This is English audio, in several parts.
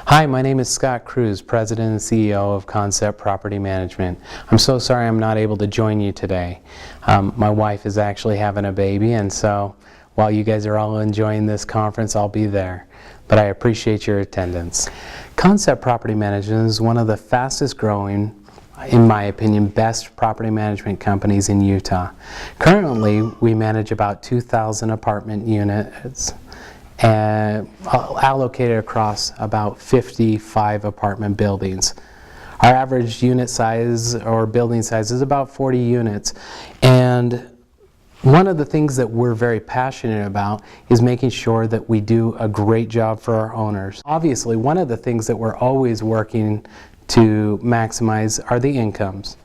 Hi, my name is Scott Cruze, President and CEO of Concept Property Management. I'm so sorry I'm not able to join you today. My wife is actually having a baby, and so while you guys are all enjoying this conference, I'll be there. But I appreciate your attendance. Concept Property Management is one of the fastest growing, in my opinion, best property management companies in Utah. Currently, we manage about 2,000 apartment units allocated across about 55 apartment buildings. Our average unit size or building size is about 40 units. And one of the things that we're very passionate about is making sure that we do a great job for our owners. Obviously, one of the things that we're always working to maximize are the incomes.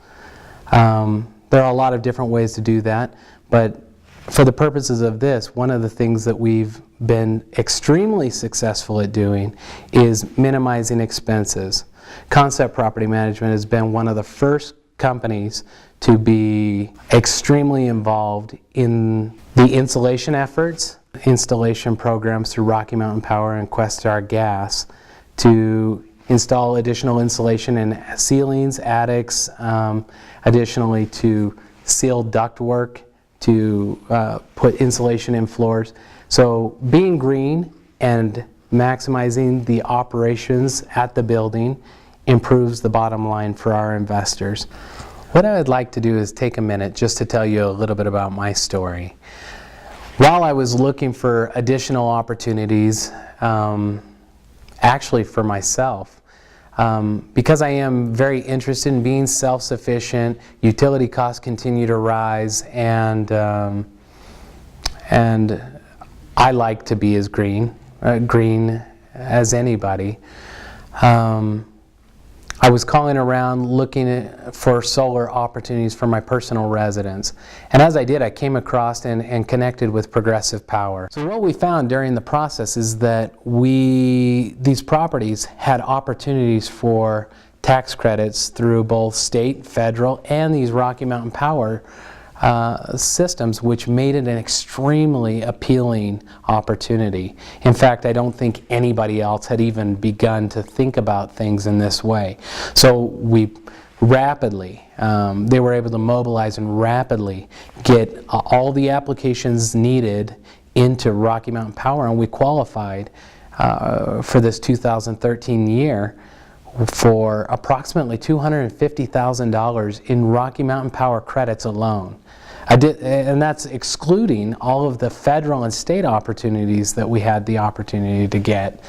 There are a lot of different ways to do that, but for the purposes of this, one of the things that we've been extremely successful at doing is minimizing expenses. Concept Property Management has been one of the first companies to be extremely involved in the insulation efforts, installation programs through Rocky Mountain Power and Questar Gas to install additional insulation in ceilings, attics, additionally to seal ductwork, to put insulation in floors. So being green and maximizing the operations at the building improves the bottom line for our investors. What I would like to do is take a minute just to tell you a little bit about my story. While I was looking for additional opportunities, actually for myself, because I am very interested in being self-sufficient, utility costs continue to rise, and I like to be as green as anybody. I was calling around looking for solar opportunities for my personal residence. And as I did, I came across and connected with Progressive Power. So what we found during the process is that these properties had opportunities for tax credits through both state, federal, and these Rocky Mountain Power systems, which made it an extremely appealing opportunity. In fact, I don't think anybody else had even begun to think about things in this way. So we rapidly, they were able to mobilize and rapidly get all the applications needed into Rocky Mountain Power, and we qualified for this 2013 year for approximately $250,000 in Rocky Mountain Power credits alone. And that's excluding all of the federal and state opportunities that we had the opportunity to get.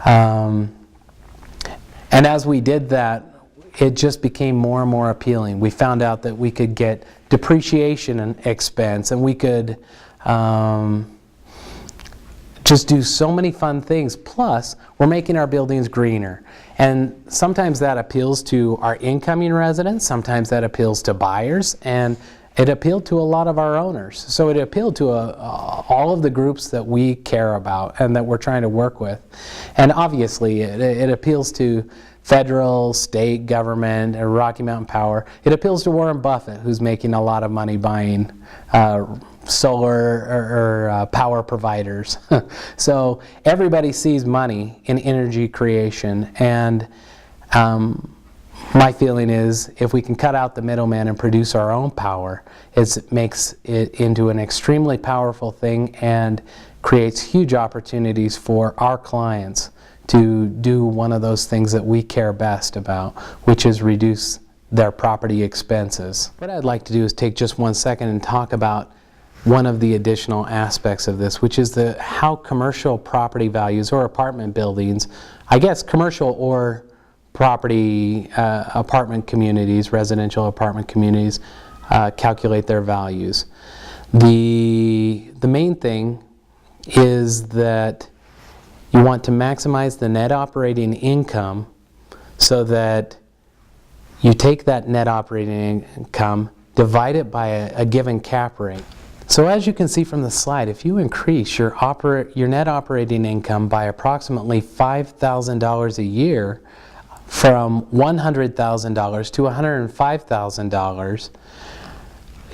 And as we did that, it just became more and more appealing. We found out that we could get depreciation and expense, and we could just do so many fun things. Plus, we're making our buildings greener. And sometimes that appeals to our incoming residents, sometimes that appeals to buyers, and it appealed to a lot of our owners. So it appealed to all of the groups that we care about and that we're trying to work with. And obviously, it appeals to federal, state government, and Rocky Mountain Power. It appeals to Warren Buffett, who's making a lot of money buying solar or power providers. So everybody sees money in energy creation, and my feeling is if we can cut out the middleman and produce our own power, it makes it into an extremely powerful thing and creates huge opportunities for our clients to do one of those things that we care best about, which is reduce their property expenses. What I'd like to do is take just 1 second and talk about one of the additional aspects of this, which is how commercial property values or apartment buildings, I guess commercial or property apartment communities, residential apartment communities, calculate their values. The main thing is that you want to maximize the net operating income so that you take that net operating income, divide it by a given cap rate. So as you can see from the slide, if you increase your net operating income by approximately $5,000 a year, from $100,000 to $105,000,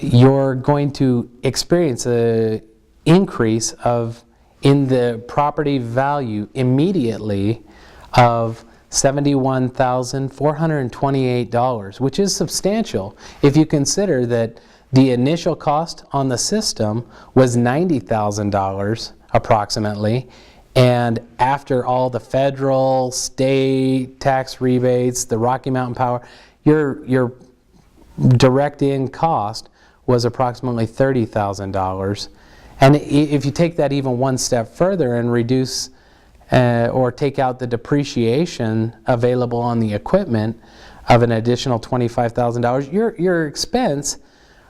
you're going to experience an increase in the property value immediately of $71,428, which is substantial if you consider that the initial cost on the system was $90,000 approximately, and after all the federal, state tax rebates, the Rocky Mountain Power, your direct in cost was approximately $30,000. And if you take that even one step further and reduce or take out the depreciation available on the equipment of an additional $25,000, your expense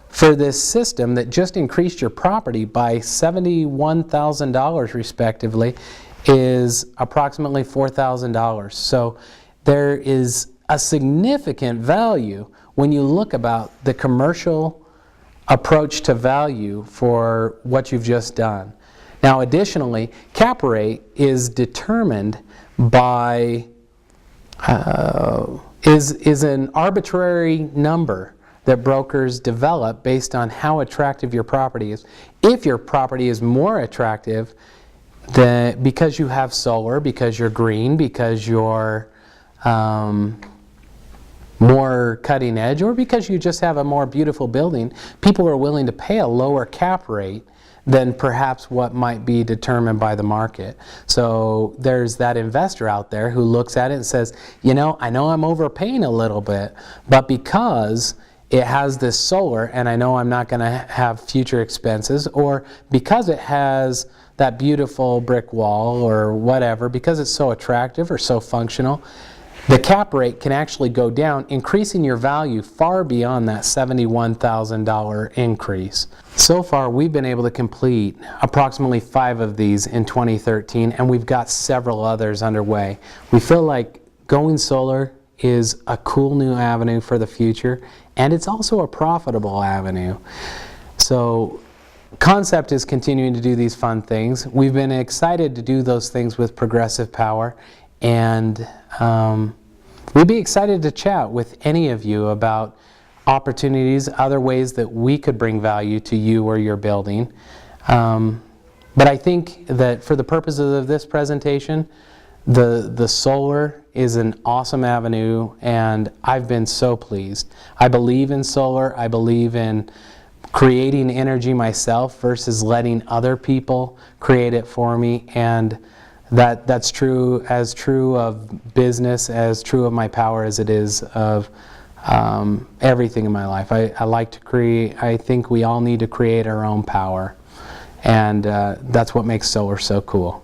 for this system that just increased your property by $71,000 respectively is approximately $4,000. So there is a significant value when you look about the commercial approach to value for what you've just done. Now additionally, cap rate is determined by, is an arbitrary number that brokers develop based on how attractive your property is. If your property is more attractive, then because you have solar, because you're green, because you're more cutting edge, or because you just have a more beautiful building, people are willing to pay a lower cap rate than perhaps what might be determined by the market. So there's that investor out there who looks at it and says, you know, I know I'm overpaying a little bit, but because it has this solar and I know I'm not going to have future expenses, or because it has that beautiful brick wall or whatever, because it's so attractive or so functional, the cap rate can actually go down, increasing your value far beyond that $71,000 increase. So far, we've been able to complete approximately 5 of these in 2013, and we've got several others underway. We feel like going solar is a cool new avenue for the future, and it's also a profitable avenue. So Concept is continuing to do these fun things. We've been excited to do those things with Progressive Power, and we'd be excited to chat with any of you about opportunities, other ways that we could bring value to you or your building. But I think that for the purposes of this presentation, the solar is an awesome avenue, and I've been so pleased. I believe in solar. I believe in creating energy myself versus letting other people create it for me, and that's true of business, as true of my power as it is of everything in my life. I like to create. I think we all need to create our own power, and that's what makes solar so cool.